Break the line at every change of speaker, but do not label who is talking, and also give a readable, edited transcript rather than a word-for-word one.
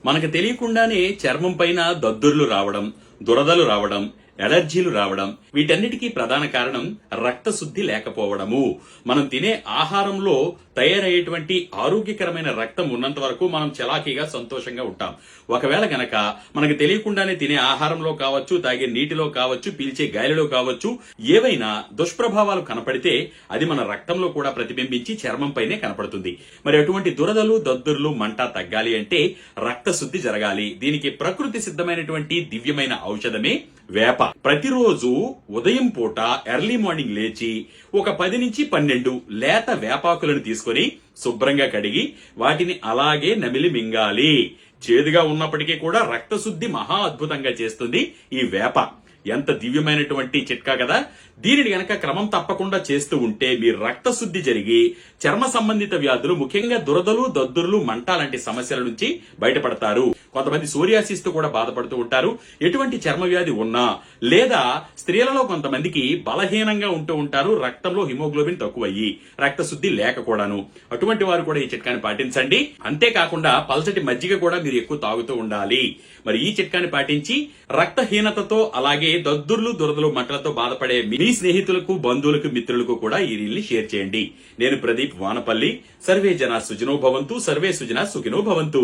మనకు తెలియకుండానే చర్మం పైన దద్దుర్లు రావడం, దురదలు రావడం, ఎలర్జీలు రావడం, వీటన్నిటికీ ప్రధాన కారణం రక్తశుద్ధి లేకపోవడము. మనం తినే ఆహారంలో తయారయ్యేటువంటి ఆరోగ్యకరమైన రక్తం ఉన్నంత వరకు మనం చలాకీగా సంతోషంగా ఉంటాం. ఒకవేళ గనక మనకు తెలియకుండానే తినే ఆహారంలో కావచ్చు, తాగే నీటిలో కావచ్చు, పీల్చే గాలిలో కావచ్చు, ఏవైనా దుష్ప్రభావాలు కనపడితే అది మన రక్తంలో కూడా ప్రతిబింబించి చర్మం పైనే కనపడుతుంది. మరి అటువంటి దురదలు, దద్దుర్లు, మంట తగ్గాలి అంటే రక్తశుద్ధి జరగాలి. దీనికి ప్రకృతి సిద్ధమైనటువంటి దివ్యమైన ఔషధమే వేప. ప్రతిరోజు ఉదయం పూట ఎర్లీ మార్నింగ్ లేచి ఒక 10 నుంచి 12 లేత వేపాకులను తీసుకొని శుభ్రంగా కడిగి వాటిని అలాగే నమిలి మింగాలి. చేదుగా ఉన్నప్పటికీ కూడా రక్తశుద్ధి మహా అద్భుతంగా చేస్తుంది ఈ వేప. ఎంత దివ్యమైనటువంటి చిట్కా కదా. దీనిని గనక క్రమం తప్పకుండా చేస్తూ ఉంటే మీ రక్తశుద్ధి జరిగి చర్మ సంబంధిత వ్యాధులు, ముఖ్యంగా దురదలు, దద్దుర్లు, మంట లాంటి సమస్యల నుంచి బయటపడతారు. కొంతమంది సోరియాసిస్ తో కూడా బాధపడుతూ ఉంటారు. ఎటువంటి చర్మ వ్యాధి ఉన్నా, లేదా స్త్రీలలో కొంతమందికి బలహీనంగా ఉంటూ ఉంటారు, రక్తంలో హిమోగ్లోబిన్ తక్కువయ్యి రక్తశుద్ధి లేక కూడాను. అటువంటి వారు కూడా ఈ చిట్కాని పాటించండి. అంతేకాకుండా పల్చటి మజ్జిగ కూడా మీరు ఎక్కువ తాగుతూ ఉండాలి. మరి ఈ చిట్కాని పాటించి రక్తహీనతతో, అలాగే దద్దుర్లు, దురదలు, మంటలతో బాధపడే మీ స్నేహితులకు, బంధువులకు, మిత్రులకు కూడా ఈ రీల్ని షేర్ చేయండి. నేను ప్రదీప్ వానపల్లి. సర్వే జన సుజనో భవంతు, సర్వే సుజన సుఖినో భవంతు.